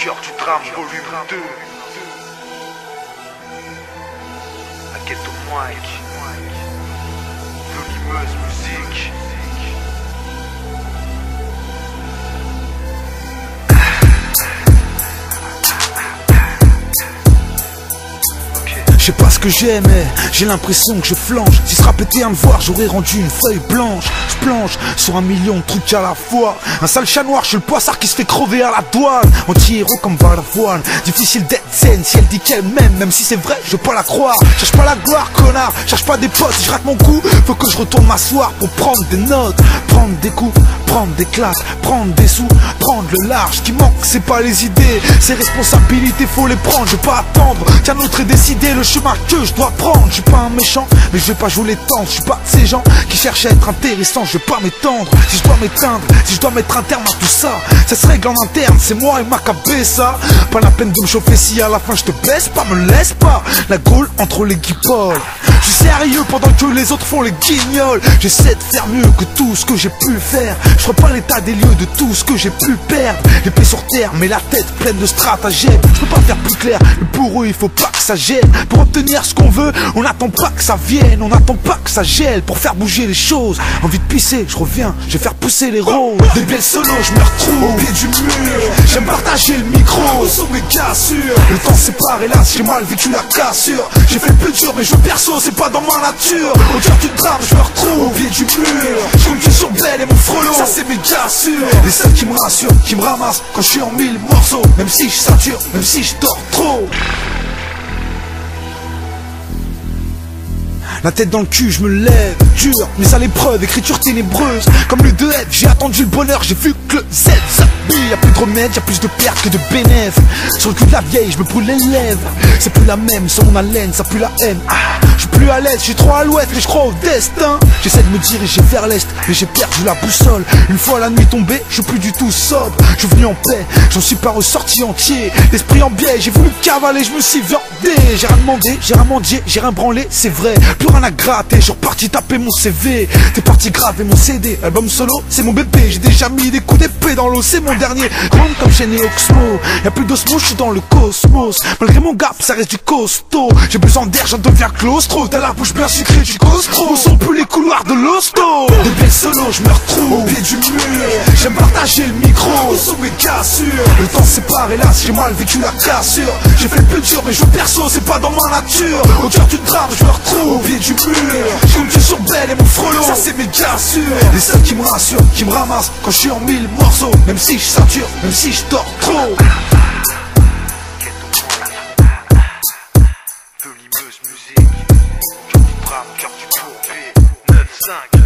cœur du drame, volume 2. À Ghetto Mike, Venimeuse musique. Je sais pas ce que j'ai, mais j'ai l'impression que je flanche. Si ce rap était un devoir, j'aurais rendu une feuille blanche. Je planche sur un million de trucs à la fois. Un sale chat noir, je suis le poissard qui se fait crever à la douane. Anti-héros comme Valavoine. Difficile d'être zen si elle dit qu'elle m'aime. Même si c'est vrai, je veux pas la croire. Cherche pas la gloire, connard. Cherche pas des potes, si je rate mon coup, faut que je retourne m'asseoir pour prendre des notes. Prendre des coups, prendre des claques, prendre des sous, prendre le large. Ce qui manque, c'est pas les idées, ces responsabilités, faut les prendre. Je vais pas attendre qu'un autre ait décidé le chemin que je dois prendre. Je suis pas un méchant, mais je vais pas jouer les temps. Je suis pas de ces gens qui cherchent à être intéressants. Je vais pas m'étendre, si je dois m'éteindre, si je dois mettre un terme à tout ça, ça se règle en interne, c'est moi et ma cabeza. Pas la peine de me chauffer si à la fin je te baisse pas, me laisse pas la gaule entre les guipoles. Je suis sérieux pendant que les autres font les guignols. J'essaie de faire mieux que tout ce que j'ai pu faire. Je ferai pas l'état des lieux de tout ce que j'ai pu perdre. Les pieds sur terre mais la tête pleine de stratagèmes. Je peux pas faire plus clair, mais pour eux il faut pas que ça gêne. Pour obtenir ce qu'on veut, on n'attend pas que ça vienne. On n'attend pas que ça gèle pour faire bouger les choses. Envie de pisser, je reviens, je vais faire pousser les roses. Des belles solos, je me retrouve au pied du mur. J'aime partager le micro, sur mes cassures. Le temps sépare, hélas, j'ai mal vécu la cassure. J'ai fait le plus dur, mais je perso, c'est pas dans ma nature. Au cœur du drame, je me retrouve au pied du mur. Je compte que sur Belle et mon frelon, ça c'est mes cassures. Les seuls qui me rassurent, qui me ramassent quand je suis en 1000 morceaux. Même si je sature, même si je dors trop. La tête dans le cul, je me lève, dur, mais à l'épreuve, écriture ténébreuse. Comme le 2F, j'ai attendu le bonheur, j'ai vu que le Z s'habille. Y'a plus de remède, y'a plus de pertes que de bénéfices. Sur le cul de la vieille, je me brûle les lèvres. C'est plus la même, sans mon haleine, ça pue la haine. Je suis plus à l'aise, je suis trop à l'ouest, mais je crois au destin. J'essaie de me diriger vers l'est, mais j'ai perdu la boussole. Une fois la nuit tombée, je suis plus du tout sobre. Je suis venu en paix, j'en suis pas ressorti entier. L'esprit en biais, j'ai voulu cavaler, je me suis viandé. J'ai rien demandé, j'ai rien mendié, j'ai rien branlé, c'est vrai. Plus rien à gratter, je suis reparti taper mon CV. T'es parti graver mon CD, album solo, c'est mon bébé. J'ai déjà mis des coups d'épée dans l'eau, c'est mon dernier. Grande comme Chêne et Oxmo, y'a plus d'osmo, je suis dans le cosmos. Malgré mon gap, ça reste du costaud. J'ai besoin d'air, j'en deviens claustro. T'as la bouche bien sucrée, du costro. On sent plus les couloirs de l'hosto. Des belles solos, je me retrouve au pied du mur. J'aime partager le micro, sous mes cassures. Le temps sépare, hélas, j'ai mal vécu la cassure. J'ai fait le plus dur, mais je perso, c'est pas dans ma nature. Au cœur du drame, je me retrouve au pied du mur. Je compte sur Belle et mon frelon, ça c'est mes cassures. Les seuls qui me rassurent, qui me ramassent quand je suis en 1000 morceaux. Même si je sature, même si je dors trop. Venimeuse musique, cœur du drame, cœur du courbé, 9-5.